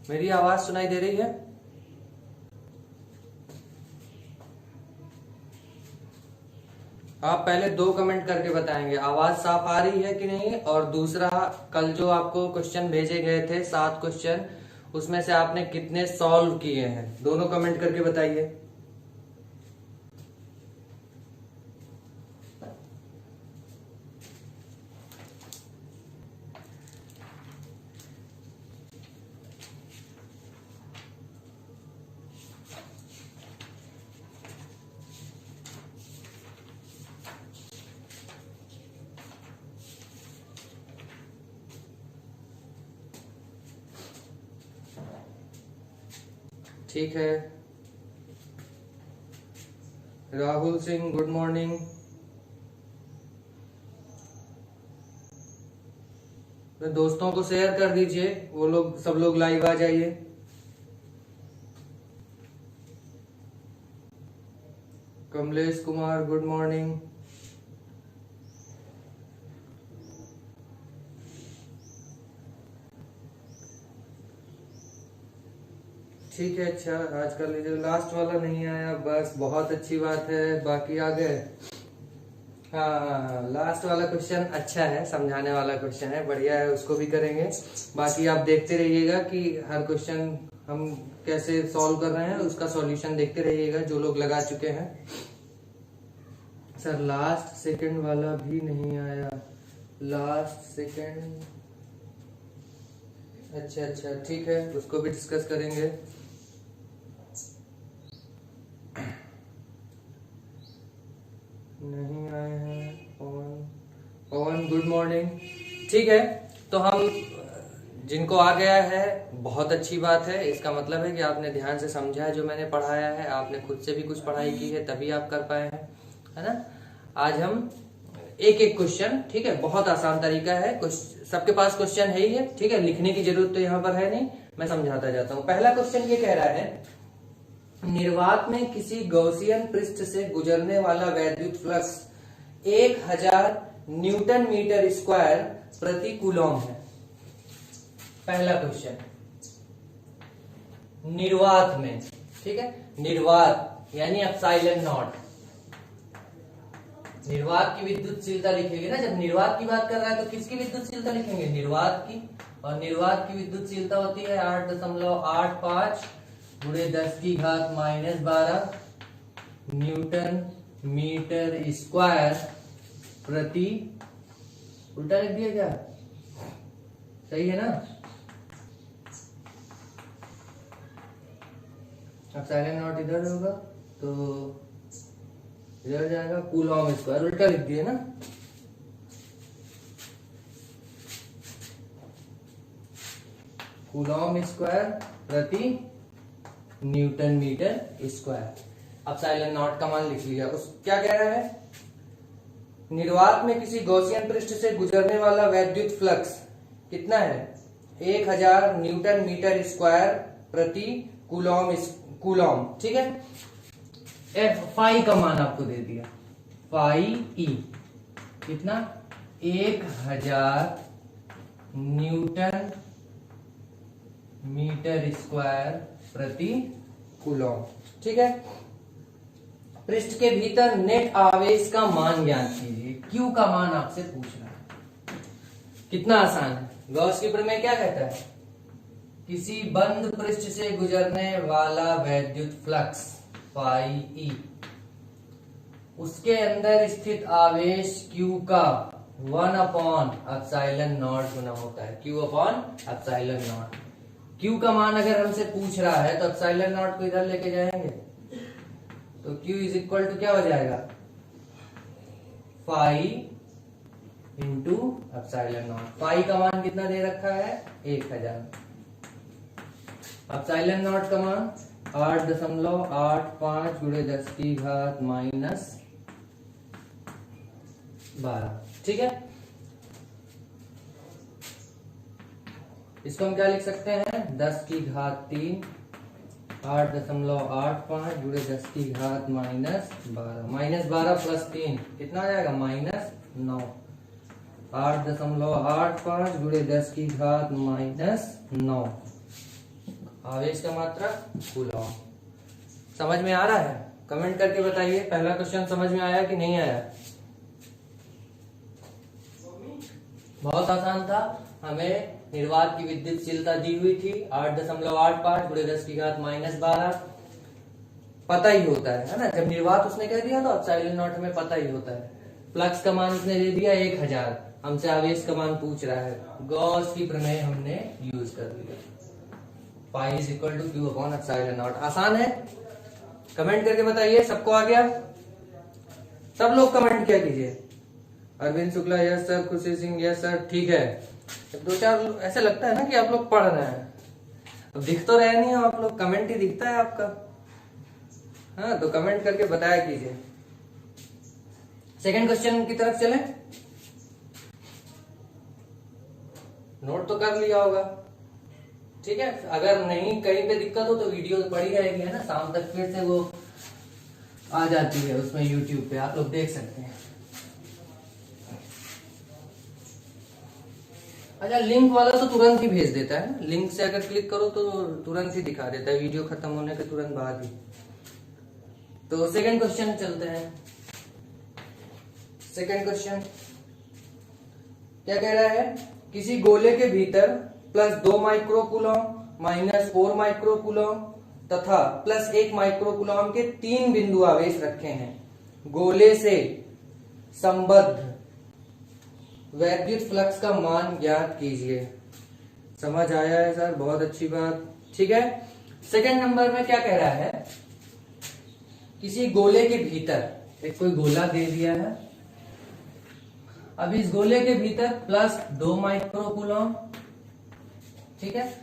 मेरी आवाज सुनाई दे रही है? आप पहले 2 कमेंट करके बताएंगे आवाज साफ आ रही है कि नहीं। और दूसरा, कल जो आपको क्वेश्चन भेजे गए थे 7 क्वेश्चन, उसमें से आपने कितने सॉल्व किए हैं, दोनों कमेंट करके बताइए। ठीक है, राहुल सिंह गुड मॉर्निंग। तो दोस्तों को शेयर कर दीजिए, वो लोग सब लोग लाइव आ जाइए। Kamlesh Kumar good morning. ठीक है, अच्छा आज का जो लास्ट वाला नहीं आया, बस बहुत अच्छी बात है, बाकी आ गए। हाँ, लास्ट वाला क्वेश्चन अच्छा है, समझाने वाला क्वेश्चन है, बढ़िया है, उसको भी करेंगे। बाकी आप देखते रहिएगा कि हर क्वेश्चन हम कैसे सॉल्व कर रहे हैं, उसका सॉल्यूशन देखते रहिएगा जो लोग लगा चुके हैं। सर लास्ट सेकंड वाला भी नहीं आया, लास्ट सेकंड। अच्छा ठीक है, उसको भी डिस्कस करेंगे। नहीं आए हैं पवन गुड मॉर्निंग। ठीक है, तो हम जिनको आ गया है बहुत अच्छी बात है, इसका मतलब है कि आपने ध्यान से समझा है जो मैंने पढ़ाया है, आपने खुद से भी कुछ पढ़ाई की है तभी आप कर पाए हैं, है ना। आज हम एक एक क्वेश्चन, ठीक है, बहुत आसान तरीका है, कुछ सबके पास क्वेश्चन है ही है, ठीक है, लिखने की जरूरत तो यहाँ पर है नहीं, मैं समझाता जाता हूँ। पहला क्वेश्चन ये कह रहा है, निर्वात में किसी गॉसियन पृष्ठ से गुजरने वाला वैद्युत फ्लक्स 1000 न्यूटन मीटर स्क्वायर प्रति कूलॉम है। पहला क्वेश्चन, निर्वात में, ठीक है, निर्वात यानी एप्सिलॉन नॉट, निर्वात की विद्युतशीलता लिखेंगे ना, जब निर्वात की बात कर रहा है तो किसकी विद्युतशीलता लिखेंगे, निर्वात की, और निर्वात की विद्युतशीलता होती है 8.85 गुणे 10 की घात -12 न्यूटन मीटर स्क्वायर प्रति, उल्टा लिख दिया क्या, सही है ना। एप्सिलॉन नॉट इधर होगा तो इधर जाएगा, कूलॉम स्क्वायर उल्टा लिख दिए ना। कूलॉम स्क्वायर प्रति newton metre square, epsilon naught का मान लिख लिया। उस क्या कह रहा है, निर्वात में किसी गॉसियन पृष्ठ से गुजरने वाला वैद्युत फ्लक्स कितना है, 1000 न्यूटन मीटर स्क्वायर प्रति कूलॉम, ठीक है। एफ फाई का मान आपको दे दिया, फाई ई कितना, 1000 न्यूटन मीटर स्क्वायर प्रति कूलॉम, ठीक है। पृष्ठ के भीतर नेट आवेश का मान ज्ञात कीजिए, क्यू का मान आपसे पूछ रहा है। कितना आसान है, गॉस के प्रमेय क्या कहता है, किसी बंद पृष्ठ से गुजरने वाला वैद्युत फ्लक्स फाई ई, उसके अंदर स्थित आवेश Q का 1/एप्सिलॉन नॉट गुना होता है, Q/एप्सिलॉन नॉट। Q का मान अगर हमसे पूछ रहा है तो एप्सिलॉन नॉट को इधर लेके जाएंगे तो Q इज इक्वल टू क्या हो जाएगा, फाई इंटू एप्सिलॉन नॉट। फाई का मान कितना दे रखा है, 1000, एप्सिलॉन नॉट का मान 8.85 गुणे 10 की घात -12, ठीक है। इसको हम क्या लिख सकते हैं, 10 की घात 3, 8.85 गुणे 10 की घात -12, -12 प्लस 3 कितना आ जाएगा, -9, 8.85 गुणे 10 की घात -9, आवेश का मात्रक कूलॉम। समझ में आ रहा है? कमेंट करके बताइए पहला क्वेश्चन समझ में आया कि नहीं आया। बहुत आसान था। हमें निर्वात की विद्युतशीलता दी हुई थी 8.85 × 10⁻12। पता ही होता है ना, जब निर्वात उसने कह दिया तो एप्सिलॉन नॉट हमें पता ही होता है। फ्लक्स का मान उसने दे दिया 1000, हमसे आवेश का मान पूछ रहा है, गॉस की प्रमेय हमने यूज कर लिया। Pi is equal to Q upon epsilon naught. आसान है? कमेंट करके बताइए सबको आ गया? सब लोग कमेंट किया कीजिए। अरविंद शुक्ला यस सर, खुशी सिंह यस सर, ठीक है। दो चार ऐसा लगता है ना कि आप लोग पढ़ रहे हैं, अब दिख तो रहे नहीं हो आप लोग, कमेंट ही दिखता है आपका। हाँ तो कमेंट करके बताया कीजिए। सेकंड क्वेश्चन की तरफ चलें। नोट तो कर लिया होगा, ठीक है। अगर नहीं कहीं पे दिक्कत हो तो वीडियो पड़ी रहेगी, है ना, शाम तक फिर से वो आ जाती है उसमें यूट्यूब पे, आप लोग देख सकते हैं। अच्छा, लिंक वाला तो तुरंत ही भेज देता है ना, लिंक से अगर क्लिक करो तो तुरंत ही दिखा देता है वीडियो खत्म होने के तुरंत बाद ही। तो सेकंड क्वेश्चन चलते हैं। सेकंड क्वेश्चन क्या कह रहा है? किसी गोले के भीतर +2 माइक्रोकूलम -4 माइक्रोकूलम तथा +1 माइक्रोकूलम के 3 बिंदु आवेश रखे हैं। गोले से संबद्ध वैद्युत फ्लक्स का मान ज्ञात कीजिए। समझ आया है सर? बहुत अच्छी बात, ठीक है। सेकंड नंबर में क्या कह रहा है? किसी गोले के भीतर एक कोई गोला दे दिया है, अब इस गोले के भीतर +2 माइक्रोकूलम, ठीक है,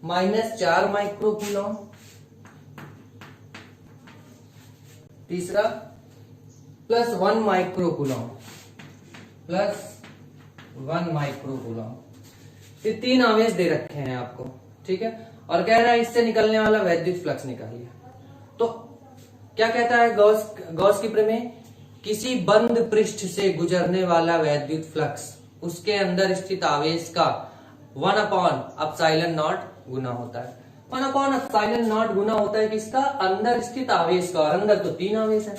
-4 माइक्रोकूलम, तीसरा +1 माइक्रोकूलम, +1 माइक्रोकूलम। ये 3 आवेश दे रखे हैं आपको, ठीक है। और कह रहा है इससे निकलने वाला वैद्युत फ्लक्स निकालिए। तो क्या कहता है गॉस की प्रमेय? किसी बंद पृष्ठ से गुजरने वाला वैद्युत फ्लक्स उसके अंदर स्थित आवेश का 1/ε0 गुना होता है। 1/ε0 गुना होता है किसका? अंदर स्थित आवेश का। और अंदर तो 3 आवेश है,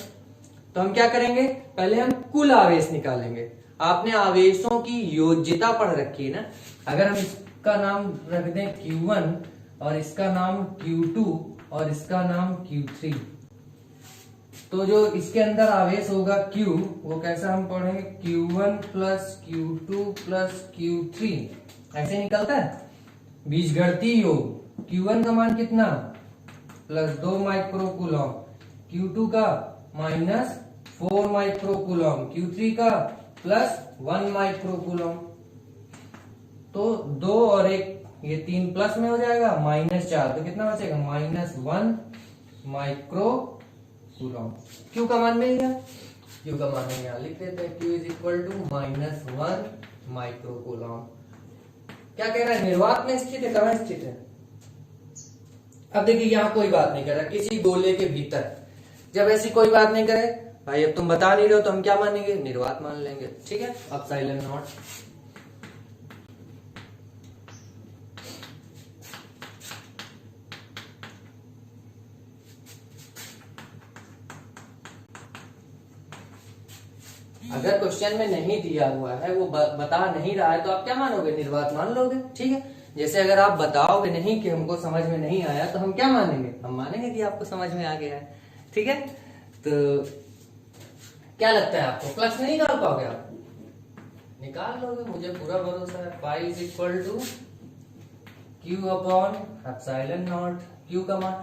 तो हम क्या करेंगे? पहले हम कुल आवेश निकालेंगे। आपने आवेशों की योज्यता पढ़ रखी है ना। अगर हम इसका नाम रख दें Q1 और इसका नाम Q2 और इसका नाम Q3, तो जो इसके अंदर आवेश होगा Q, वो कैसा हम पढ़ेंगे? Q1 + Q2 + Q3, ऐसे निकलता है बीजगणितीय योग। Q1 का मान कितना? +2 माइक्रोकूलम, Q2 का -4 माइक्रोकूलम, Q3 का +1 माइक्रोकूलम। तो 2 और 1 ये 3 प्लस में हो जाएगा, -4, तो कितना बचेगा? -1 माइक्रोकूलम। Q का मान मिल गया। Q का मान हम यहाँ लिख देते हैं, Q = -1 माइक्रोकूलम। क्या कह रहा है? निर्वात में स्थित है, कहां स्थित है? अब देखिए यहाँ कोई बात नहीं कर रहा, किसी गोले के भीतर। जब ऐसी कोई बात नहीं करे भाई, अब तुम बता नहीं रहे हो तो हम क्या मानेंगे? निर्वात मान लेंगे, ठीक है। ε0। अगर क्वेश्चन में नहीं दिया हुआ है, वो बता नहीं रहा है, तो आप क्या मानोगे? निर्वात मान लोगे, ठीक है। जैसे अगर आप बताओगे नहीं कि हमको समझ में नहीं आया, तो हम क्या मानेंगे? हम मानेंगे कि आपको समझ में आ गया है, ठीक है। तो क्या लगता है आपको, फ्लक्स नहीं निकाल पाओगे? आप निकाल लोगे, मुझे पूरा भरोसा है। पाई = Q अपॉन ε0। Q का मान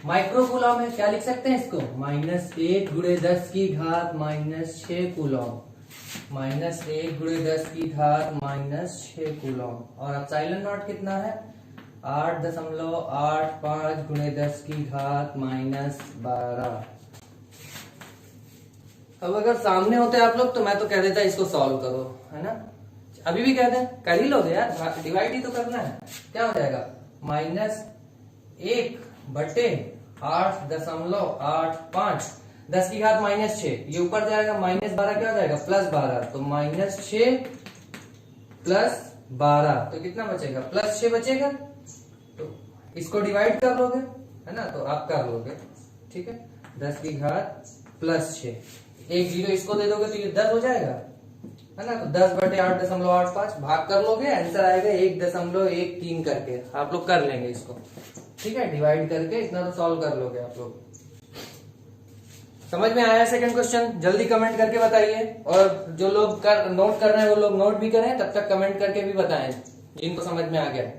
माइक्रोकूलम है, क्या लिख सकते हैं इसको? -1 × 10⁻⁶ कूलम, -1 × 10⁻⁶ कूलम। और ε0 कितना है? 8.85 × 10⁻12। अब अगर सामने होते आप लोग तो मैं तो कह देता इसको सॉल्व करो, है ना। अभी भी कह दें, कर ही लोगे यार, डिवाइड ही तो करना है। क्या हो जाएगा? -1/8.85 10⁻⁻6, ये ऊपर जाएगा, -12 क्या हो जाएगा? +12, तो -6 + 12, तो कितना बचेगा? +6 बचेगा। तो इसको डिवाइड कर लोगे, है ना, तो आप कर लोगे, ठीक है। 10 की घात +6, एक जीरो इसको दे दोगे तो ये 10 हो जाएगा, है ना। तो 10/8.85 भाग कर लोगे, आंसर आएगा 1.13 करके। आप लोग कर लेंगे इसको, ठीक है, डिवाइड करके इतना तो सॉल्व कर लोगे आप लोग। समझ में आया सेकंड क्वेश्चन? जल्दी कमेंट करके बताइए, और जो लोग नोट कर रहे हैं वो लोग नोट भी करें, तब तक कमेंट करके भी बताएं जिनको समझ में आ गया।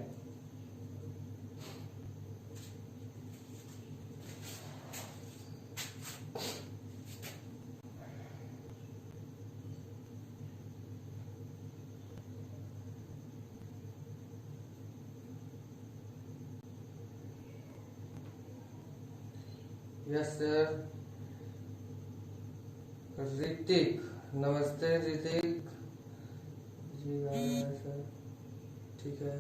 Yes sir. ऋतिक, नमस्ते ऋतिक जी, सर ठीक है,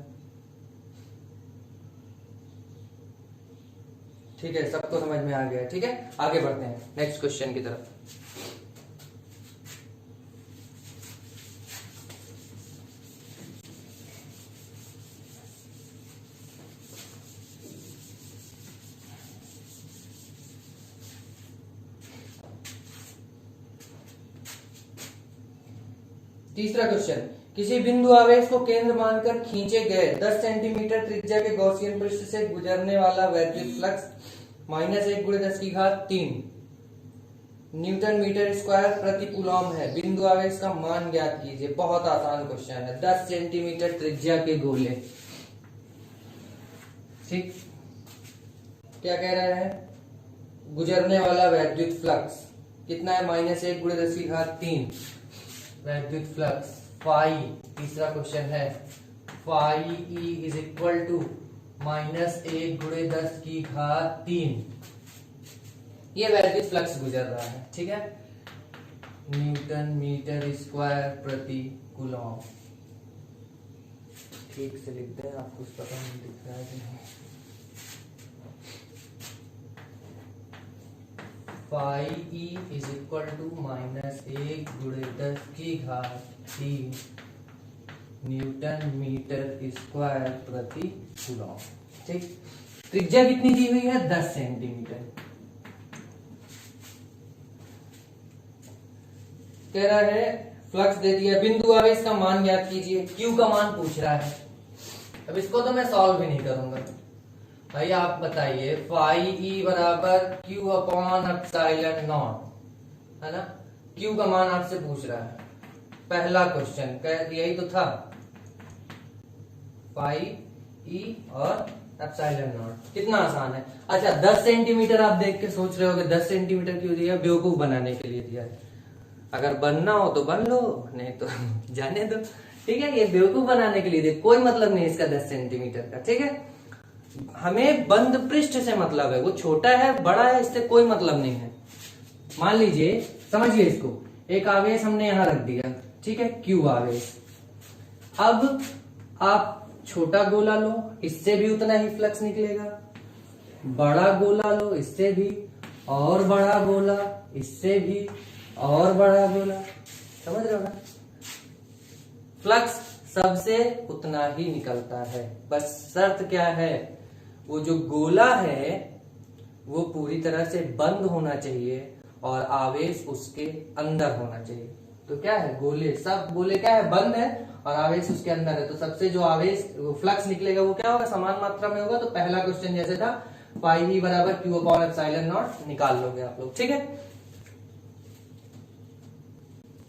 ठीक है, सबको समझ में आ गया, ठीक है। आगे बढ़ते हैं नेक्स्ट क्वेश्चन की तरफ। तीसरा क्वेश्चन, किसी बिंदु आवेश को केंद्र मानकर खींचे गए 10 सेंटीमीटर त्रिज्या के गॉसियन पृष्ठ से गुजरने वाला वैद्युत फ्लक्स -1 × 10⁻³ न्यूटन मीटर स्क्वायर प्रति कूलॉम है। बिंदु आवेश का मान ज्ञात कीजिए। बहुत आसान क्वेश्चन है, 10 सेंटीमीटर त्रिज्या के गोले, ठीक। क्या कह रहा है? गुजरने वाला वैद्युत फ्लक्स कितना है? -1 × 10⁻³ वैद्युत फ्लक्स फाई। तीसरा क्वेश्चन है, फाई E = -1 × 10⁻³ ये वैद्युत फ्लक्स गुजर रहा है, ठीक है। न्यूटन मीटर स्क्वायर प्रति कूलॉम। ठीक से लिख दें, आपको पता नहीं दिख रहा है कि नहीं। Phi E = -1 × 10⁻³ newton metre square प्रति कूलॉम, ठीक। त्रिज्या कितनी दी हुई है? 10 सेंटीमीटर। कह रहा है फ्लक्स दे दिया, बिंदु आवेश का मान ज्ञात कीजिए। Q का मान पूछ रहा है। अब इसको तो मैं सॉल्व भी नहीं करूंगा भाई, आप बताइए। फाई E = Q/ε0, है ना। Q का मान आपसे पूछ रहा है, पहला क्वेश्चन यही तो था, फाई E और ε0। कितना आसान है। अच्छा, 10 सेंटीमीटर आप देख के सोच रहे हो कि 10 सेंटीमीटर क्यों दिया? बेवकूफ बनाने के लिए दिया है। अगर बनना हो तो बन लो, नहीं तो जाने दो, ठीक है। ये बेवकूफ बनाने के लिए दिया, कोई मतलब नहीं इसका 10 सेंटीमीटर का, ठीक है। हमें बंद पृष्ठ से मतलब है, वो छोटा है बड़ा है इससे कोई मतलब नहीं है। मान लीजिए, समझिए इसको, एक आवेश हमने यहां रख दिया, ठीक है, Q आवेश। अब आप छोटा गोला लो, इससे भी उतना ही फ्लक्स निकलेगा। बड़ा गोला लो, इससे भी, और बड़ा गोला, इससे भी, और बड़ा गोला, समझ रहे हो ना। फ्लक्स सबसे उतना ही निकलता है, बस शर्त क्या है? वो जो गोला है वो पूरी तरह से बंद होना चाहिए और आवेश उसके अंदर होना चाहिए। तो क्या है? गोले, सब गोले क्या है? बंद है और आवेश उसके अंदर है। तो सबसे जो आवेश फ्लक्स निकलेगा वो क्या होगा? समान मात्रा में होगा। तो पहला क्वेश्चन जैसे था, फाई E = Q/ε0 निकाल लोगे आप लोग, ठीक है।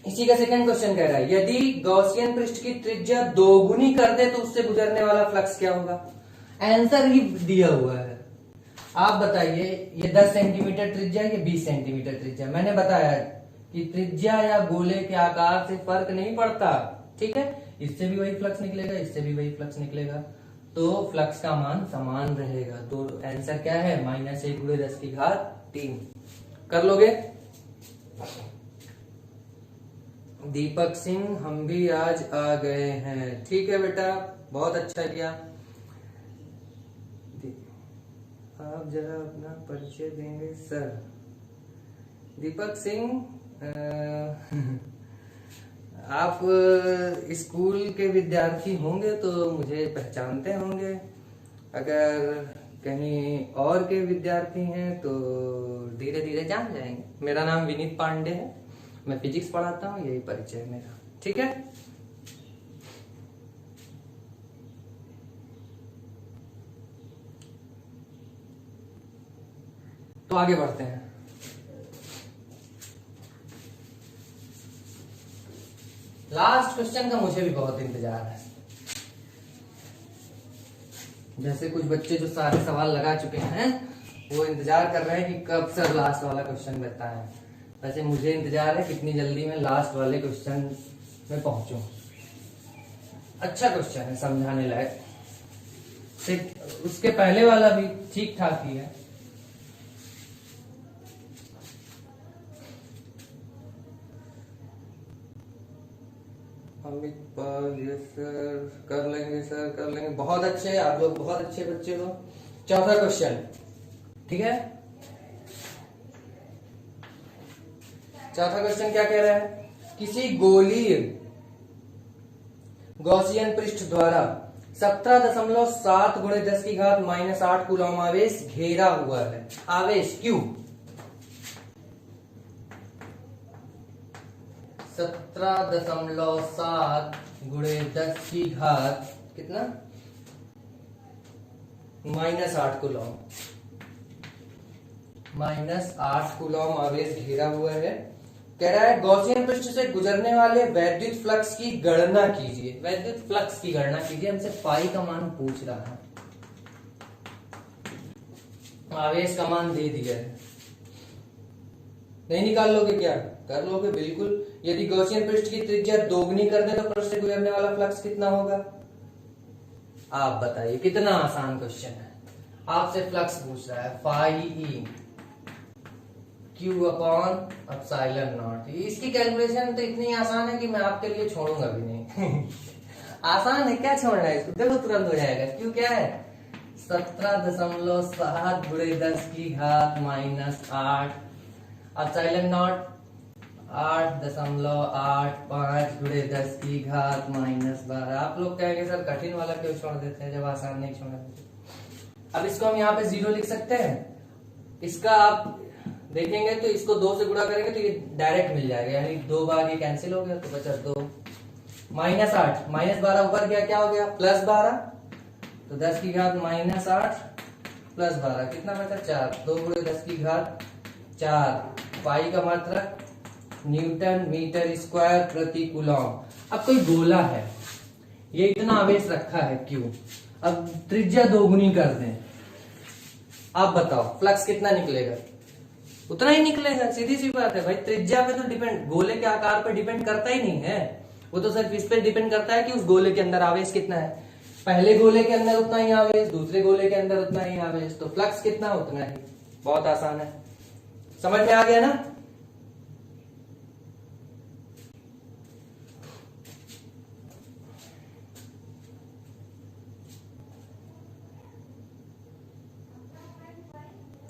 इसी का सेकंड क्वेश्चन कह रहा है, यदि गॉसियन पृष्ठ की त्रिज्या 2 गुनी कर दे तो उससे गुजरने वाला फ्लक्स क्या होगा? आंसर ही दिया हुआ है। आप बताइए, ये 10 सेंटीमीटर त्रिज्या है, ये 20 सेंटीमीटर त्रिज्या। मैंने बताया कि त्रिज्या या गोले के आकार से फर्क नहीं पड़ता, ठीक है। इससे भी वही फ्लक्स निकलेगा, इससे भी वही फ्लक्स निकलेगा, तो फ्लक्स का मान समान रहेगा। तो आंसर क्या है? -1 × 10⁻³ कर लोगे। दीपक सिंह, हम भी आज आ गए हैं। ठीक है बेटा, बहुत अच्छा किया। आप जरा अपना परिचय देंगे सर? दीपक सिंह, आप स्कूल के विद्यार्थी होंगे तो मुझे पहचानते होंगे। अगर कहीं और के विद्यार्थी हैं तो धीरे धीरे जान जाएंगे। मेरा नाम विनीत पांडे है, मैं फिजिक्स पढ़ाता हूँ, यही परिचय है मेरा। ठीक है, तो आगे बढ़ते हैं। लास्ट क्वेश्चन का मुझे भी बहुत इंतजार है। जैसे कुछ बच्चे जो सारे सवाल लगा चुके हैं वो इंतजार कर रहे हैं कि कब सर लास्ट वाला क्वेश्चन बताएं। वैसे मुझे इंतजार है कितनी जल्दी मैं लास्ट वाले क्वेश्चन में पहुंचूं। अच्छा क्वेश्चन है, समझाने लायक। उसके पहले वाला भी ठीक ठाक ही है। अमित पाल, यस सर, कर लेंगे सर, कर लेंगे। बहुत अच्छे, आप लोग बहुत अच्छे बच्चे हो। चौथा क्वेश्चन, ठीक है। चौथा क्वेश्चन क्या कह रहा है? किसी गोलीय गॉसियन पृष्ठ द्वारा 17.7 × 10⁻⁻8 कूलम आवेश घेरा हुआ है। आवेश क्यू 17.7 × 10⁻⁻8 कितना? -8 कूलम, -8 कूलम आवेश घेरा हुआ है। कह रहा है गॉसियन पृष्ठ से गुजरने वाले वैद्युत फ्लक्स की गणना कीजिए। वैद्युत फ्लक्स की गणना कीजिए, हमसे पाई का मान पूछ रहा है। आवेश का मान दे दिया है, नहीं निकाल लोगे क्या? कर लोगे बिल्कुल। यदि गॉसियन पृष्ठ की त्रिज्या दोगुनी कर दे तो पृष्ठ से गुजरने वाला फ्लक्स कितना होगा? आप बताइए, कितना आसान क्वेश्चन है। आपसे फ्लक्स पूछ रहा है, फाई Q/ε0। इसकी कैलकुलेशन तो इतनी आसान है कि मैं आपके लिए छोड़ूंगा भी नहीं। आसान है, क्या छोड़ना है इसको? देखो तुरंत हो जाएगा। क्यों क्या है? 17.7 × 10⁻⁻8 ε0 8.85 × 10⁻⁻12। आप लोग कहेंगे सर कठिन वाला क्यों छोड़ देते हैं जब आसान नहीं छोड़ा? अब इसको हम यहाँ पे 0 लिख सकते हैं। इसका आप देखेंगे तो इसको 2 से गुणा करेंगे तो ये डायरेक्ट मिल जाएगा, यानी 2 बार ये कैंसिल हो गया तो बचा 2। -8 -12 ऊपर गया, क्या हो गया? +12। तो 10⁻⁻8 +12 कितना बचा? 4। 2 × 10⁻4। पाई का मात्रक न्यूटन मीटर स्क्वायर प्रति कूलम। अब कोई गोला है, ये इतना आवेश रखा है क्यों? अब त्रिज्या दोगुनी कर दें, आप बताओ फ्लक्स कितना निकलेगा? उतना ही निकलेगा, सीधी सी बात है भाई। त्रिज्या पे तो डिपेंड, गोले के आकार पे डिपेंड करता ही नहीं है। वो तो सिर्फ इस पे डिपेंड करता है कि उस गोले के अंदर आवेश कितना है। पहले गोले के अंदर उतना ही आवेश, दूसरे गोले के अंदर उतना ही आवेश, तो फ्लक्स कितना उतना ही। बहुत आसान है, समझ में आ गया ना?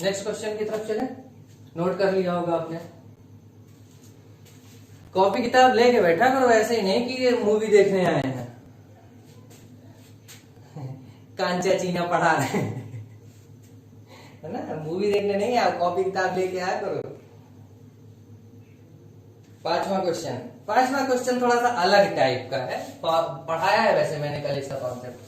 नेक्स्ट क्वेश्चन की तरफ चले। नोट कर लिया होगा आपने। कॉपी किताब लेके बैठा करो, ऐसे ही नहीं कि ये मूवी देखने आए हैं। कांचा चीना पढ़ा रहे हैं, है ना? मूवी देखने नहीं, आप कॉपी किताब लेके आया करो। पांचवा क्वेश्चन थोड़ा सा अलग टाइप का है, पढ़ाया है वैसे मैंने कल इसका कॉन्सेप्ट।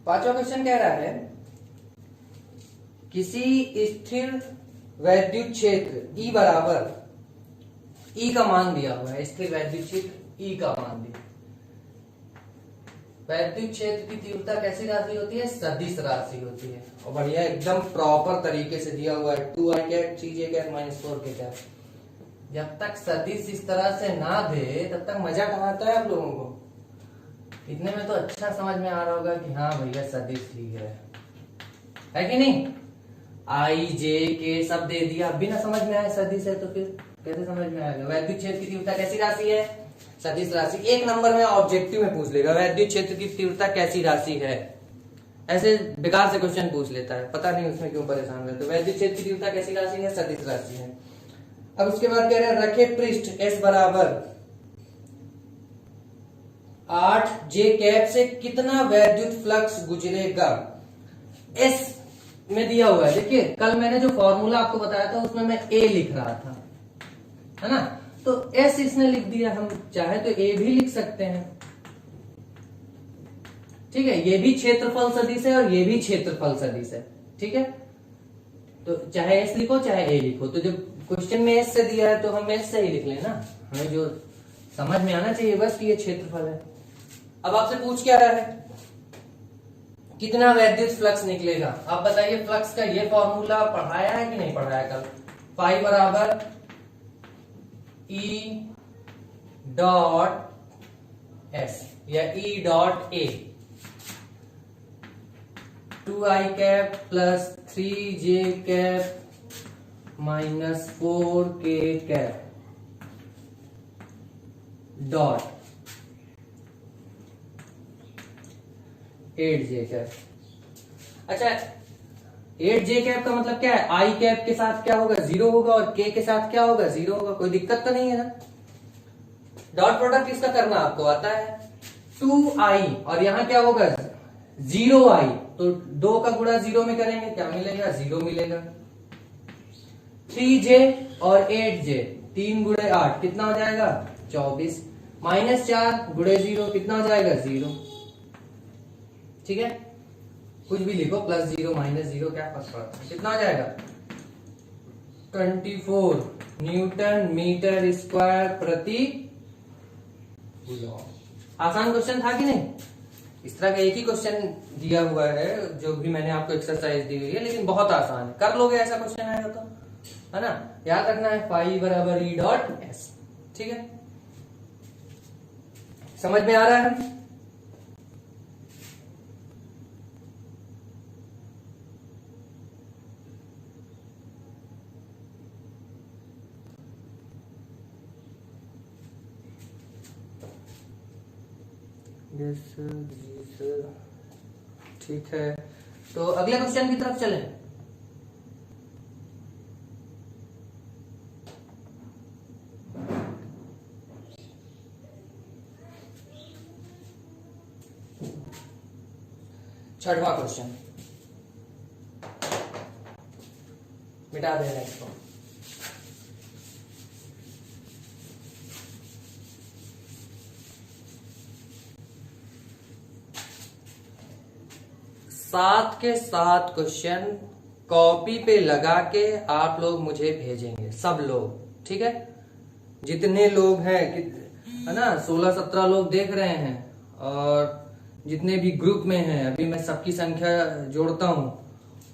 पांचवा क्वेश्चन कह रहा है किसी स्थिर वैद्युत क्षेत्र E बराबर, E का मान दिया हुआ है। स्थिर वैद्युत क्षेत्र E का मान दिया। वैद्युत क्षेत्र की तीव्रता कैसी राशि होती है? सदिश राशि होती है, और बढ़िया एकदम प्रॉपर तरीके से दिया हुआ है। 2i कैट 3j कैट -4 के कैट। जब तक सदिश इस तरह से ना दे तब तक मजा कहाँ आता है आप लोगों को? इतने में तो अच्छा समझ में आ रहा होगा कि हाँ भैया सदिश ही है कि नहीं? आई जे के सब दे दिया, अब भी ना समझ में आए सदिश है तो फिर कैसे समझ में आएगा। वैद्युत क्षेत्र की तीव्रता कैसी राशि है, सदिश राशि। एक नंबर में ऑब्जेक्टिव में पूछ लेगा वैद्युत क्षेत्र की तीव्रता कैसी राशि है, ऐसे बेकार से क्वेश्चन पूछ लेता है, पता नहीं उसमें क्यों परेशान रहते। वैद्युत क्षेत्र की तीव्रता कैसी राशि है, सदिश राशि है। अब उसके बाद कह रहे हैं रखे पृष्ठ S बराबर 8 जे कैप से कितना वैद्युत फ्लक्स गुजरेगा। S में दिया हुआ है, देखिए कल मैंने जो फॉर्मूला आपको बताया था उसमें मैं A लिख रहा था, है ना, तो S इसने लिख दिया, हम चाहे तो A भी लिख सकते हैं, ठीक है। ये भी क्षेत्रफल सदिश है और ये भी क्षेत्रफल सदिश है, ठीक है। तो चाहे S लिखो चाहे A लिखो, तो जब क्वेश्चन में S से दिया है तो हम S से ही लिख लेना, हमें जो समझ में आना चाहिए बस कि ये क्षेत्रफल है। अब आपसे पूछ क्या रहा है, कितना वैद्युत फ्लक्स निकलेगा। आप बताइए फ्लक्स का ये फॉर्मूला पढ़ाया है कि नहीं पढ़ाया कल। फाई बराबर E डॉट S या E dot A, 2i cap plus 3j cap minus 4k cap dot 8j cap. अच्छा 8j कैप का मतलब क्या है, i कैप के साथ क्या होगा, 0 होगा, और k के साथ क्या होगा, 0 होगा, कोई दिक्कत तो नहीं है ना। डॉट प्रोडक्ट इसका करना आपको आता है, 2i और यहां क्या होगा 0i, तो 2 का गुणा 0 में करेंगे क्या मिलेगा, 0 मिलेगा। 3j और 8j 3 गुणे 8 कितना हो जाएगा 24, माइनस 4 गुणे 0 कितना हो जाएगा 0, ठीक है। कुछ भी लिखो, प्लस 0 माइनस 0 क्या फर्क पड़ता है, कितना हो जाएगा 24 न्यूटन मीटर स्क्वायर प्रति कूलम। आसान क्वेश्चन था कि नहीं। इस तरह का एक ही क्वेश्चन दिया हुआ है जो भी मैंने आपको एक्सरसाइज दी हुई है, लेकिन बहुत आसान है, कर लोगे ऐसा क्वेश्चन आएगा तो, है ना। याद रखना है फाई बराबर E डॉट S, ठीक है। समझ में आ रहा है। यस सर, ठीक है। तो अगले क्वेश्चन की तरफ चलें। छठवां क्वेश्चन, मिटा देना इसको। सात के 7 क्वेश्चन कॉपी पे लगा के आप लोग मुझे भेजेंगे, सब लोग, ठीक है। जितने लोग हैं, है ना, 16-17 लोग देख रहे हैं, और जितने भी ग्रुप में हैं, अभी मैं सबकी संख्या जोड़ता हूं,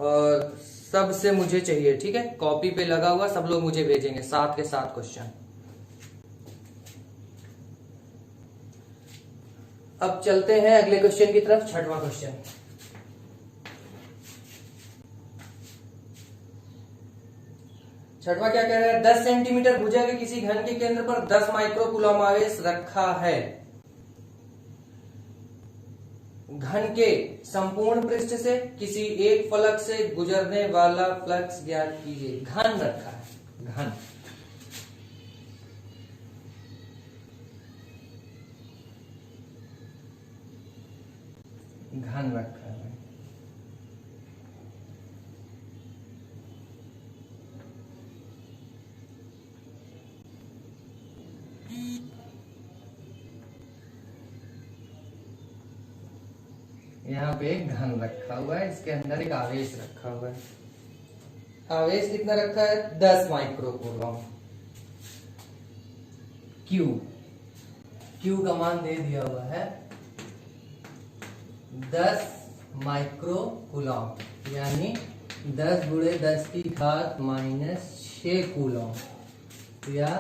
और सबसे मुझे चाहिए, ठीक है। कॉपी पे लगा हुआ सब लोग मुझे भेजेंगे 7 के 7 क्वेश्चन। अब चलते हैं अगले क्वेश्चन की तरफ, छठवां क्वेश्चन। छठवां क्या कह रहा है, 10 सेंटीमीटर भुजा के किसी घन के केंद्र पर 10 माइक्रो कूलम आवेश रखा है। घन के संपूर्ण पृष्ठ से किसी एक फलक से गुजरने वाला फ्लक्स ज्ञात कीजिए। घन रखा है, घन, घन रखा है। यहाँ पे एक घन रखा हुआ है, इसके अंदर एक आवेश रखा हुआ है। आवेश कितना रखा है 10 माइक्रो कूलम। क्यू का मान दे दिया हुआ है 10 माइक्रो कूलम, यानी 10 गुणे 10 की घात माइनस 6 कूलम, या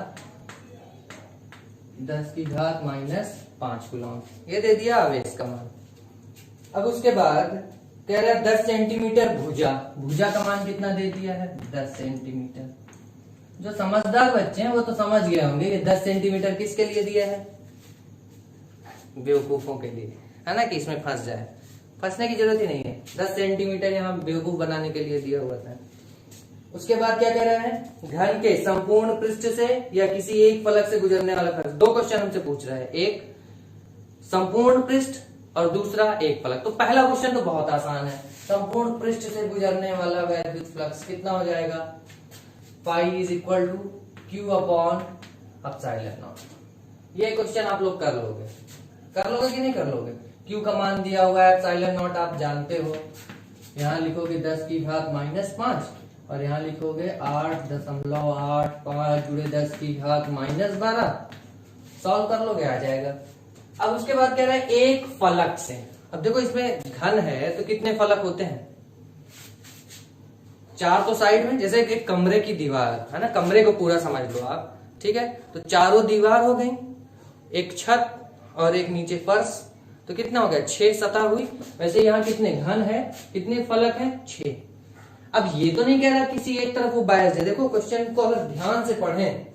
10 की घात माइनस 5 कूलम, ये दे दिया आवेश का मान। अब उसके बाद कह रहा है 10 सेंटीमीटर भुजा। भुजा का मान कितना दे दिया है? 10 सेंटीमीटर। जो समझदार बच्चे हैं वो तो समझ गए होंगे कि 10 सेंटीमीटर किसके लिए दिया है? बेवकूफों के लिए, है ना, कि इसमें फंस जाए। फंसने की जरूरत ही नहीं है। 10 सेंटीमीटर यहाँ बेवकूफ बनाने के लिए दिया हुआ था। उसके बाद क्या कह रहा है? घन के संपूर्ण पृष्ठ से या किसी एक फलक से गुजरने वाला फलक। दो क्वेश्चन हमसे पूछ रहा है, एक संपूर्ण पृष्ठ और दूसरा एक फलक। तो पहला क्वेश्चन तो बहुत आसान है। संपूर्ण पृष्ठ से गुजरने वाला वैद्युत फ्लक्स कितना हो जाएगा? Phi is equal to Q upon epsilon naught. ये क्वेश्चन आप लोग कर लोगे कि नहीं कर लोगे? क्यू का मान दिया हुआ है, एप्सिलॉन नॉट आप जानते हो। यहाँ लिखोगे 10 की घात -5 और यहाँ लिखोगे 8.85 जुड़े 10 की घात -12। सॉल्व कर लोगे, आ जाएगा। अब उसके बाद कह रहा है एक फलक से। अब देखो इसमें घन है तो कितने फलक होते हैं? 4 तो साइड में, जैसे एक कमरे की दीवार है ना, कमरे को पूरा समझ लो आप, ठीक है। तो चारों दीवार हो गई, एक छत और एक नीचे फर्श, तो कितना हो गया? 6 सतह हुई। वैसे यहाँ कितने घन है, कितने फलक है? 6। अब ये तो नहीं कह रहा किसी एक तरफ वो बायस है। देखो क्वेश्चन को अगर ध्यान से पढ़ें,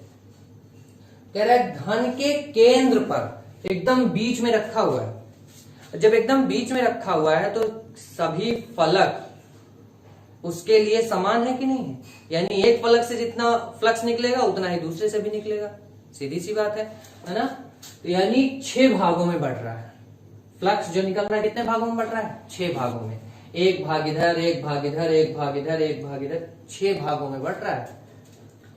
कह रहा है घन के केंद्र पर एकदम बीच में रखा हुआ है। जब एकदम बीच में रखा हुआ है तो सभी फलक उसके लिए समान है कि नहीं है? यानी एक फलक से जितना फ्लक्स निकलेगा उतना ही दूसरे से भी निकलेगा। सीधी सी बात है ना। तो यानी 6 भागों में बढ़ रहा है फ्लक्स जो निकल रहा है। कितने भागों में बढ़ रहा है? 6 भागों में। एक भाग इधर, एक भाग इधर, एक भाग इधर, एक भाग इधर, 6 भागों में बढ़ रहा है।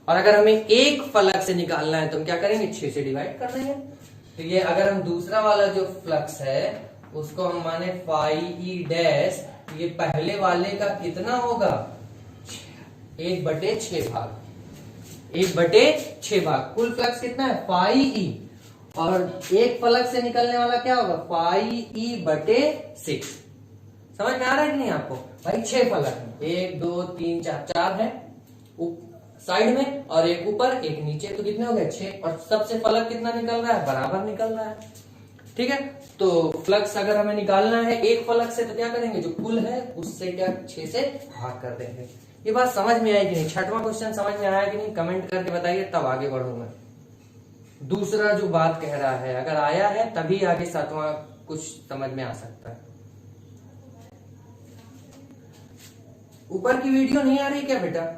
और अगर हमें एक फलक से निकालना है तो हम क्या करेंगे? 6 से डिवाइड कर देंगे। तो ये अगर हम दूसरा वाला जो फ्लक्स है उसको हम माने फाई ई डैश, ये पहले वाले का कितना होगा? 1/6 भाग। 1/6 भाग। कुल फ्लक्स कितना है? Phi E. और एक फलक से निकलने वाला क्या होगा? Phi E. समझ में आ रहा है कि नहीं आपको? भाई 6 फलक है, 1 2 3 4 है साइड में और एक ऊपर एक नीचे, तो कितने हो गए? 6। और सबसे फलक कितना निकल रहा है? बराबर निकल रहा है, ठीक है। तो फ्लक्स अगर हमें निकालना है एक फलक से तो क्या करेंगे? जो कुल है उससे क्या 6 से भाग कर देंगे। ये बात समझ में आई कि नहीं? 6वां क्वेश्चन समझ में आया कि नहीं? कमेंट करके बताइए, तब आगे बढ़ूंगा। दूसरा जो बात कह रहा है, अगर आया है तभी आगे 7वां कुछ समझ में आ सकता है। ऊपर की वीडियो नहीं आ रही क्या बेटा?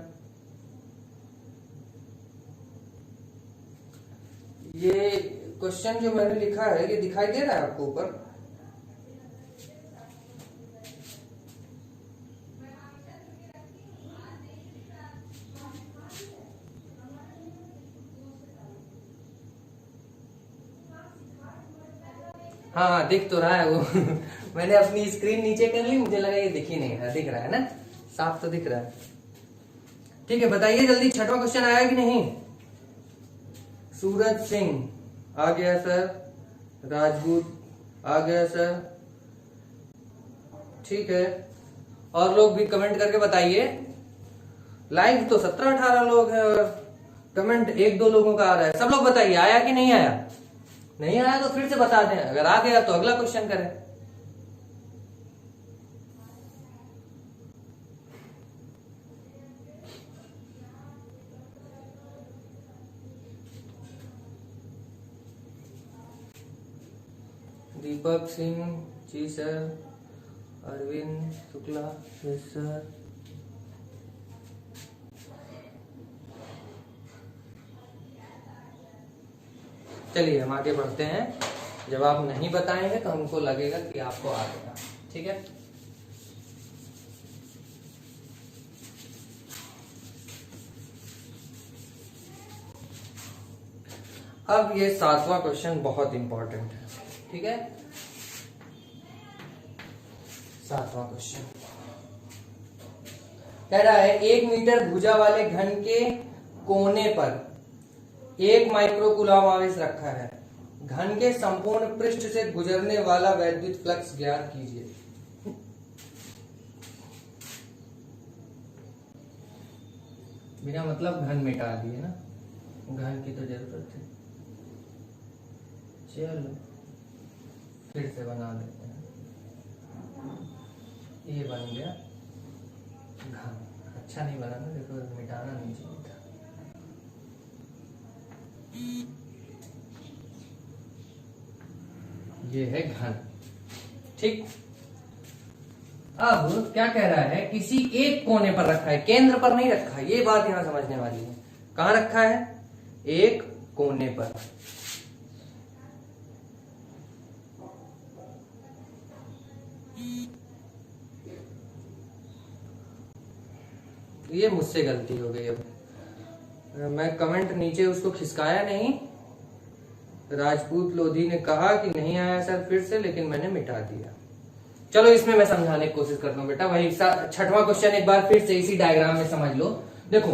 ये क्वेश्चन जो मैंने लिखा है ये दिखाई दे रहा है आपको ऊपर? हाँ दिख तो रहा है वो मैंने अपनी स्क्रीन नीचे कर ली, मुझे लगा ये दिख ही नहीं रहा। दिख रहा है ना, साफ तो दिख रहा है। ठीक है, बताइए जल्दी 6वां क्वेश्चन आया कि नहीं? सूरज सिंह आ गया सर, राजपूत आ गया सर, ठीक है। और लोग भी कमेंट करके बताइए। लाइव तो 17-18 लोग हैं और कमेंट 1-2 लोगों का आ रहा है। सब लोग बताइए आया कि नहीं आया? नहीं आया तो फिर से बता दें, अगर आ गया तो अगला क्वेश्चन करें। Deepak Singh ji sir, Arvind Shukla yes sir. चलिए हम आगे बढ़ते हैं। जब आप नहीं बताएंगे तो हमको लगेगा कि आपको आ गया, ठीक है। अब ये 7वां क्वेश्चन बहुत इंपॉर्टेंट है, ठीक है। 7वां क्वेश्चन कह रहा है 1 मीटर भुजा वाले घन के कोने पर 1 माइक्रोकूलम आवेश रखा है। घन के संपूर्ण पृष्ठ से गुजरने वाला वैद्युत फ्लक्स ज्ञात कीजिए। बिना मतलब घन मिटा दिए ना, घन की तो जरूरत है। चलो फिर से बना देते हैं। ये बन गया घन। अच्छा नहीं बना ना, देखो मिटाना नहीं चाहिए था। ये है घन, ठीक। अब क्या कह रहा है, किसी एक कोने पर रखा है, केंद्र पर नहीं रखा है। ये बात यहां समझने वाली है। कहां रखा है? एक कोने पर। ये मुझसे गलती हो गई। अब मैं कमेंट नीचे उसको खिसकाया नहीं। राजपूत लोधी ने कहा कि नहीं आया सर फिर से, लेकिन मैंने मिटा दिया। चलो इसमें मैं समझाने की कोशिश करता हूँ बेटा। वही 6वां क्वेश्चन एक बार फिर से इसी डायग्राम में समझ लो। देखो,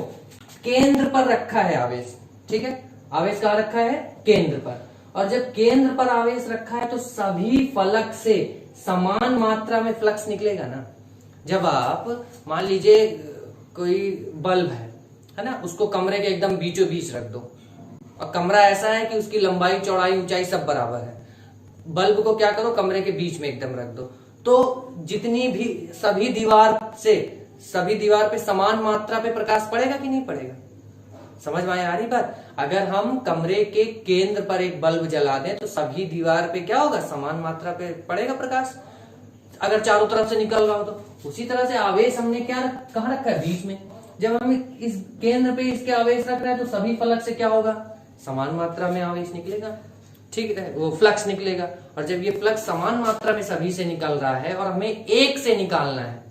केंद्र पर रखा है आवेश, ठीक है। आवेश कहाँ रखा है? केंद्र पर। और जब केंद्र पर आवेश रखा है तो सभी फलक से समान मात्रा में फ्लक्स निकलेगा ना। जब आप मान लीजिए कोई बल्ब है ना, उसको कमरे के एकदम बीचों बीच रख दो, और कमरा ऐसा है कि उसकी लंबाई चौड़ाई ऊंचाई सब बराबर है। बल्ब को क्या करो, कमरे के बीच में एकदम रख दो, तो जितनी भी सभी दीवार पे समान मात्रा पे प्रकाश पड़ेगा कि नहीं पड़ेगा? समझ में आ रही बात? अगर हम कमरे के केंद्र पर एक बल्ब जला दें तो सभी दीवार पे क्या होगा? समान मात्रा पे पड़ेगा प्रकाश, अगर चारों तरफ से निकल रहा हो तो। उसी तरह से आवेश हमने कहाँ रखा है? बीच में। जब हम इस केंद्र पे इसके आवेश रख रहे हैं तो सभी फलक से क्या होगा? समान मात्रा में आवेश निकलेगा, ठीक है, वो फ्लक्स निकलेगा। और जब ये फ्लक्स समान मात्रा में सभी से निकल रहा है और हमें एक से निकालना है,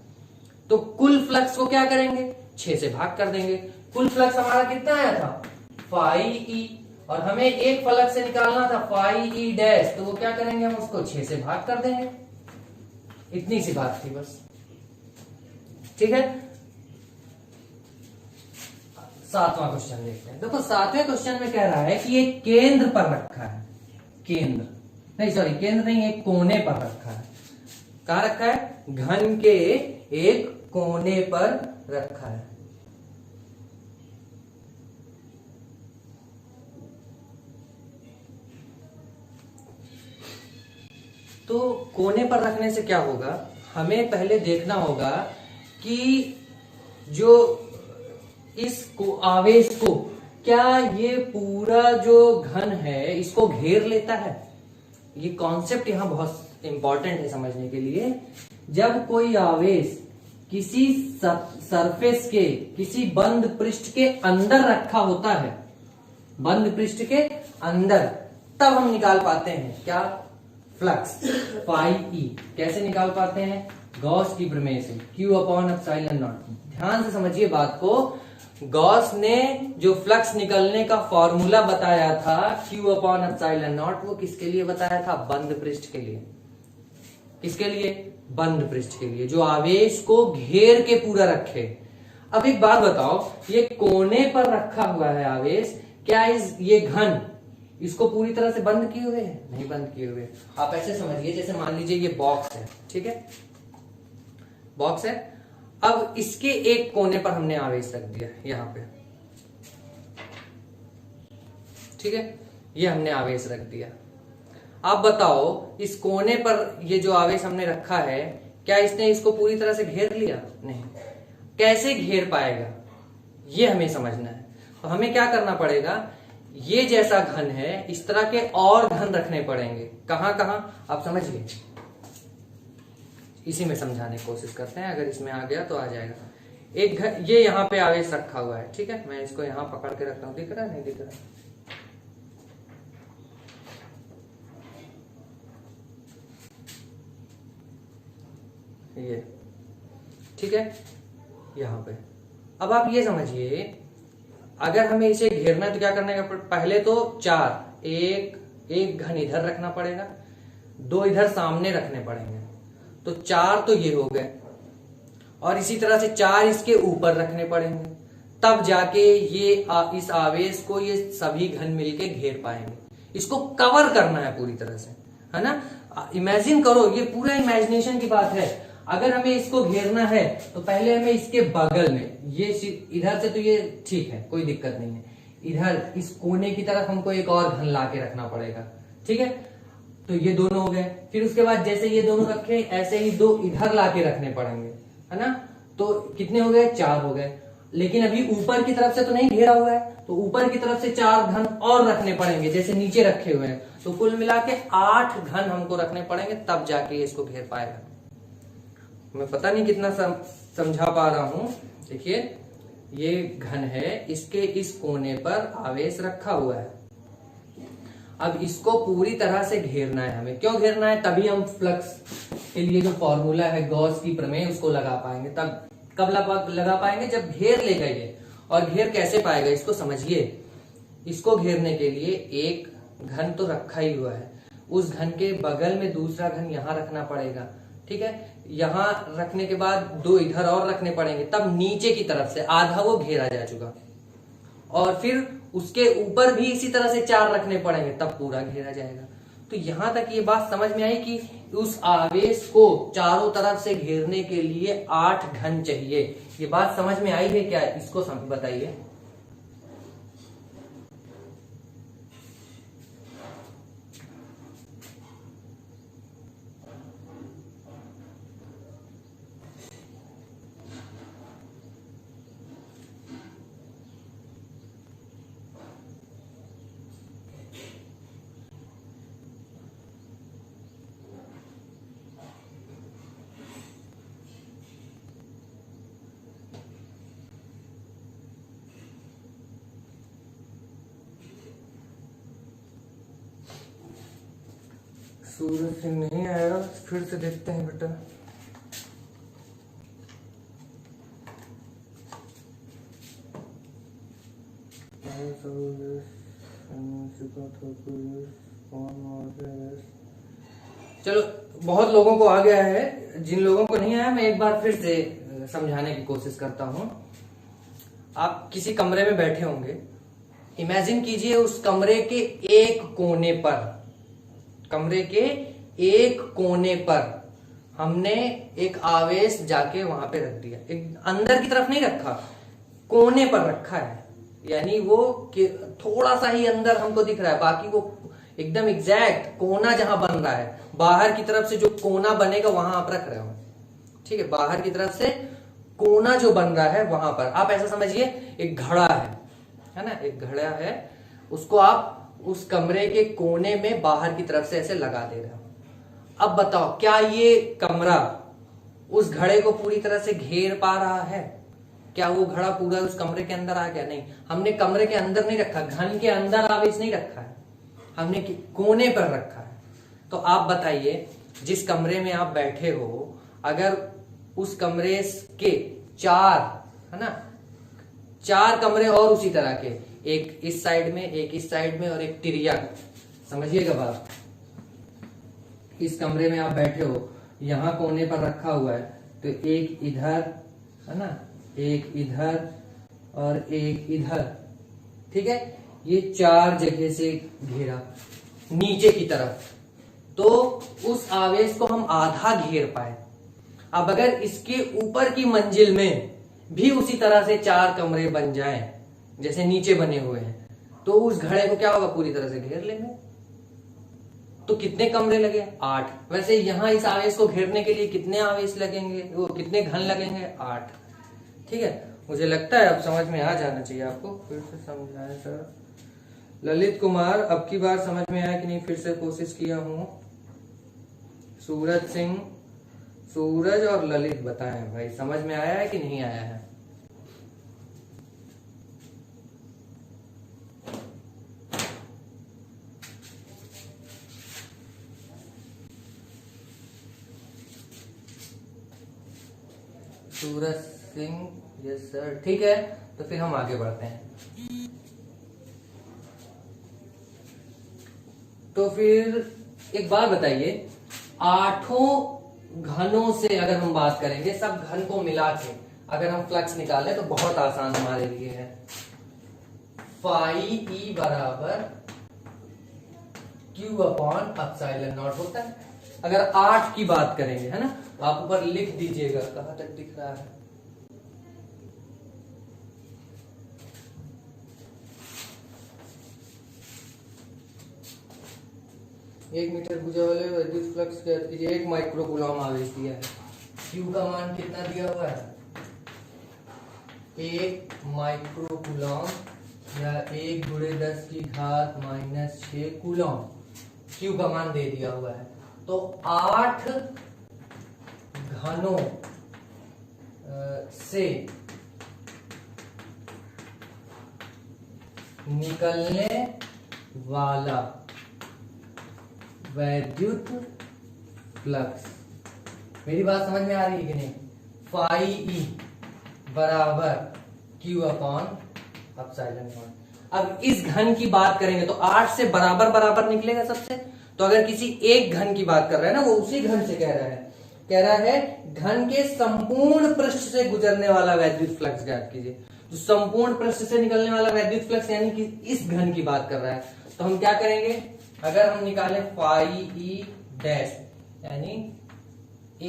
तो कुल फ्लक्स को क्या करेंगे? 6 से भाग कर देंगे। कुल फ्लक्स हमारा कितना आया था? फाई ई, और हमें एक फलक से निकालना था फाई ई डैश, तो वो क्या करेंगे? हम उसको 6 से भाग कर देंगे। इतनी सी बात थी बस, ठीक है। 7वां क्वेश्चन देखते हैं। देखो 7वें क्वेश्चन में कह रहा है कि ये केंद्र पर रखा है, केंद्र नहीं, एक कोने पर रखा है। कहां रखा है? घन के एक कोने पर रखा है। तो कोने पर रखने से क्या होगा? हमें पहले देखना होगा कि जो इस आवेश को, क्या ये पूरा जो घन है इसको घेर लेता है? ये कॉन्सेप्ट यहां बहुत इंपॉर्टेंट है समझने के लिए। जब कोई आवेश किसी सरफेस के, किसी बंद पृष्ठ के अंदर रखा होता है, बंद पृष्ठ के अंदर, तब हम निकाल पाते हैं क्या? Flux, phi E. कैसे निकाल पाते हैं? गॉस की प्रमेय से, Q/ε0। ध्यान से समझिए बात को। गॉस ने जो फ्लक्स निकलने का फॉर्मूला बताया था Q/ε0, वो किसके लिए बताया था? बंद पृष्ठ के लिए। किसके लिए? बंद पृष्ठ के लिए, जो आवेश को घेर के पूरा रखे। अब एक बात बताओ, ये कोने पर रखा हुआ है आवेश, क्या ये घन इसको पूरी तरह से बंद किए हुए हैं? नहीं बंद किए हुए। आप ऐसे समझिए, जैसे मान लीजिए ये बॉक्स है, ठीक है, बॉक्स है। अब इसके एक कोने पर हमने आवेश रख दिया, यहां पे, ठीक है, ये हमने आवेश रख दिया। आप बताओ, इस कोने पर ये जो आवेश हमने रखा है, क्या इसने इसको पूरी तरह से घेर लिया? नहीं। कैसे घेर पाएगा, ये हमें समझना है। तो हमें क्या करना पड़ेगा? ये जैसा घन है, इस तरह के और घन रखने पड़ेंगे। कहां कहां आप समझिए, इसी में समझाने की कोशिश करते हैं। अगर इसमें आ गया तो आ जाएगा। एक घन, ये यहाँ पे आवेश रखा हुआ है, ठीक है, मैं इसको यहाँ पकड़ के रखता हूं। दिख रहा है? नहीं दिख रहा? ये, ठीक है, यहां पे। अब आप ये समझिए, अगर हमें इसे घेरना है तो क्या करना है? पहले तो 4, एक घन इधर रखना पड़ेगा, 2 इधर सामने रखने पड़ेंगे, तो 4 तो ये हो गए, और इसी तरह से 4 इसके ऊपर रखने पड़ेंगे, तब जाके ये इस आवेश को ये सभी घन मिलके घेर पाएंगे। इसको कवर करना है पूरी तरह से, है ना। इमेजिन करो, ये पूरा इमेजिनेशन की बात है। अगर हमें इसको घेरना है तो पहले हमें इसके बगल में, ये इधर से तो ये ठीक है, कोई दिक्कत नहीं है, इधर इस कोने की तरफ हमको एक और घन ला के रखना पड़ेगा, ठीक है। तो ये दोनों हो गए। फिर उसके बाद जैसे ये दोनों रखे ऐसे ही दो इधर लाके रखने पड़ेंगे, है ना। तो कितने हो गए, 4 हो गए। लेकिन अभी ऊपर की तरफ से तो नहीं घेरा हुआ है, तो ऊपर की तरफ से 4 घन और रखने पड़ेंगे जैसे नीचे रखे हुए हैं। तो कुल मिला के 8 घन हमको रखने पड़ेंगे, तब जाके ये इसको घेर पाएगा। मैं पता नहीं कितना समझा पा रहा हूं। देखिए ये घन है, इसके इस कोने पर आवेश रखा हुआ है। अब इसको पूरी तरह से घेरना है हमें। क्यों घेरना है, तभी हम फ्लक्स के लिए जो फॉर्मूला है गॉस की प्रमेय उसको लगा पाएंगे। तब कब लगा पाएंगे, जब घेर लेगा ये। और घेर कैसे पाएगा, इसको समझिए। इसको घेरने के लिए एक घन तो रखा ही हुआ है, उस घन के बगल में दूसरा घन यहां रखना पड़ेगा, ठीक है। यहां रखने के बाद 2 इधर और रखने पड़ेंगे, तब नीचे की तरफ से आधा वो घेरा जा चुका। और फिर उसके ऊपर भी इसी तरह से 4 रखने पड़ेंगे, तब पूरा घेरा जाएगा। तो यहां तक ये बात समझ में आई कि उस आवेश को चारों तरफ से घेरने के लिए 8 घन चाहिए। ये बात समझ में आई है क्या, इसको बताइए। सूरज सिंह नहीं आया, फिर से देखते हैं बेटा। चलो बहुत लोगों को आ गया है, जिन लोगों को नहीं आया मैं एक बार फिर से समझाने की कोशिश करता हूं। आप किसी कमरे में बैठे होंगे, इमेजिन कीजिए उस कमरे के एक कोने पर, कमरे के एक कोने पर हमने एक आवेश जाके वहां पे रख दिया। एक अंदर की तरफ नहीं रखा, कोने पर रखा है, यानी वो थोड़ा सा ही अंदर हमको दिख रहा है, बाकी वो एकदम एग्जैक्ट कोना जहां बन रहा है, बाहर की तरफ से जो कोना बनेगा वहां आप रख रहे हो, ठीक है। बाहर की तरफ से कोना जो बन रहा है वहां पर आप ऐसा समझिए एक घड़ा है ना, एक घड़ा है, उसको आप उस कमरे के कोने में बाहर की तरफ से ऐसे लगा दे रहे हो। अब बताओ क्या ये कमरा उस घड़े को पूरी तरह से घेर पा रहा है, क्या वो घड़ा पूरा उस कमरे के अंदर आ गया, नहीं। हमने कमरे के अंदर नहीं रखा, घन के अंदर आवेश नहीं रखा है, हमने कोने पर रखा है। तो आप बताइए जिस कमरे में आप बैठे हो, अगर उस कमरे के 4 है ना, 4 कमरे और उसी तरह के, एक इस साइड में, एक इस साइड में और एक तिरिया, समझिएगा बात। इस कमरे में आप बैठे हो, यहां कोने पर रखा हुआ है, तो एक इधर है ना, एक इधर और एक इधर, ठीक है। ये 4 जगह से घेरा नीचे की तरफ, तो उस आवेश को हम आधा घेर पाए। अब अगर इसके ऊपर की मंजिल में भी उसी तरह से 4 कमरे बन जाएं जैसे नीचे बने हुए हैं, तो उस घड़े को क्या होगा, पूरी तरह से घेर लेंगे। तो कितने कमरे लगे, 8। वैसे यहां इस आवेश को घेरने के लिए कितने आवेश लगेंगे, वो कितने घन लगेंगे, 8, ठीक है। मुझे लगता है अब समझ में आ जाना चाहिए आपको, फिर से समझाएं सर। ललित कुमार, अब की बार समझ में आया कि नहीं, फिर से कोशिश किया हूं। सूरज सिंह, सूरज और ललित बताएं भाई समझ में आया है कि नहीं आया है। सूरज सिंह, यस सर, ठीक है। तो फिर हम आगे बढ़ते हैं। तो फिर एक बात बताइए, 8 घनों से अगर हम बात करेंगे, सब घन को मिला के अगर हम फ्लक्स निकालें तो बहुत आसान हमारे लिए है। फाई ई बराबर Q अपॉन एप्सिलॉन नॉट होता है। अगर 8 की बात करेंगे, है ना, आप ऊपर लिख दीजिएगा, कहां तक दिख रहा है। 1 मीटर भुजा वाले विद्युत फ्लक्स ज्ञात कीजिए। 1 माइक्रो कूलम आवेश दिया है। Q का मान कितना दिया हुआ है? 1 माइक्रो कूलम या 1 × 10⁻⁻6 कूलम Q का मान दे दिया हुआ है। तो 8 घनों से निकलने वाला वैद्युत फ्लक्स, मेरी बात समझ में आ रही है कि नहीं? फाई ई बराबर Q अपॉन एप्सिलॉन नॉट। अब इस घन की बात करेंगे तो 8 से बराबर बराबर निकलेगा सबसे। तो अगर किसी एक घन की बात कर रहा है ना, वो उसी घन से कह रहा है घन के संपूर्ण पृष्ठ से गुजरने वाला वैद्युत फ्लक्स ज्ञात कीजिए। तो संपूर्ण पृष्ठ से निकलने वाला वैद्युत फ्लक्स यानी कि इस घन की बात कर रहा है। तो हम क्या करेंगे, अगर हम निकालें फाई ई डैश यानी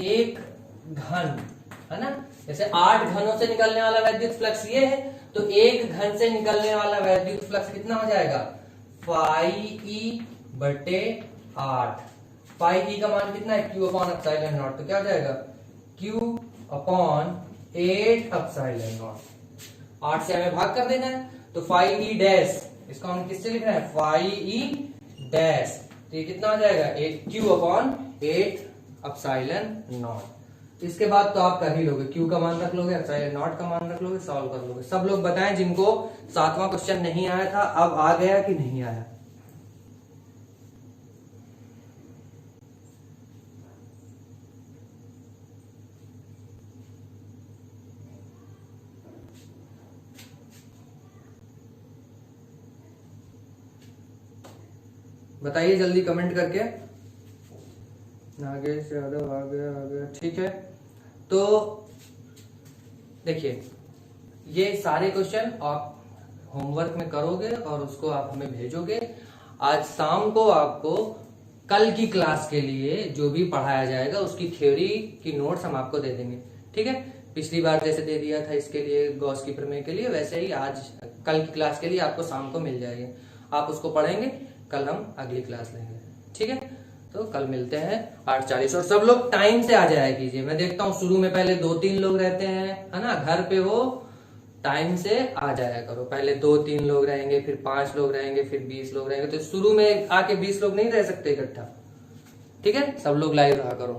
एक घन, है ना, जैसे 8 घनों से निकलने वाला वैद्युत फ्लक्स ये है, तो एक घन से निकलने वाला वैद्युत फ्लक्स कितना हो जाएगा? फाई ई बटे 8। फाई ई का मान कितना है? Q upon epsilon not. तो क्या हो जाएगा? Q upon 8 epsilon not. 8 से हमें भाग कर देना है। तो फाई ई डैश, इसको हम किससे लिख रहे हैं? Phi E dash. तो ये कितना हो जाएगा? Q upon 8 epsilon naught. इसके बाद तो आप कर ही लोगे, Q का मान रख लोगे, एप्सिलॉन नॉट का मान रख लोगे, सॉल्व कर लोगे। सब लोग बताएं जिनको 7वां क्वेश्चन नहीं आया था, अब आ गया कि नहीं आया? बताइए जल्दी कमेंट करके। आगे से ज्यादा आ गया। ठीक है, तो देखिए ये सारे क्वेश्चन आप होमवर्क में करोगे और उसको आप हमें भेजोगे। आज शाम को आपको कल की क्लास के लिए जो भी पढ़ाया जाएगा उसकी थ्योरी की नोट्स हम आपको दे देंगे। ठीक है, पिछली बार जैसे दे दिया था इसके लिए, गॉस की प्रमेय के लिए, वैसे ही आज कल की क्लास के लिए आपको शाम को मिल जाएगी। आप उसको पढ़ेंगे, कल हम अगली क्लास लेंगे। ठीक है, तो कल मिलते हैं 8:40। और सब लोग टाइम से आ जाया कीजिए। मैं देखता हूँ शुरू में पहले 2-3 लोग रहते हैं, है ना, घर पे वो टाइम से आ जाया करो। पहले 2-3 लोग रहेंगे, फिर 5 लोग रहेंगे, फिर 20 लोग रहेंगे। तो शुरू में आके 20 लोग नहीं रह सकते इकट्ठा। ठीक है, सब लोग लाइव रहा करो।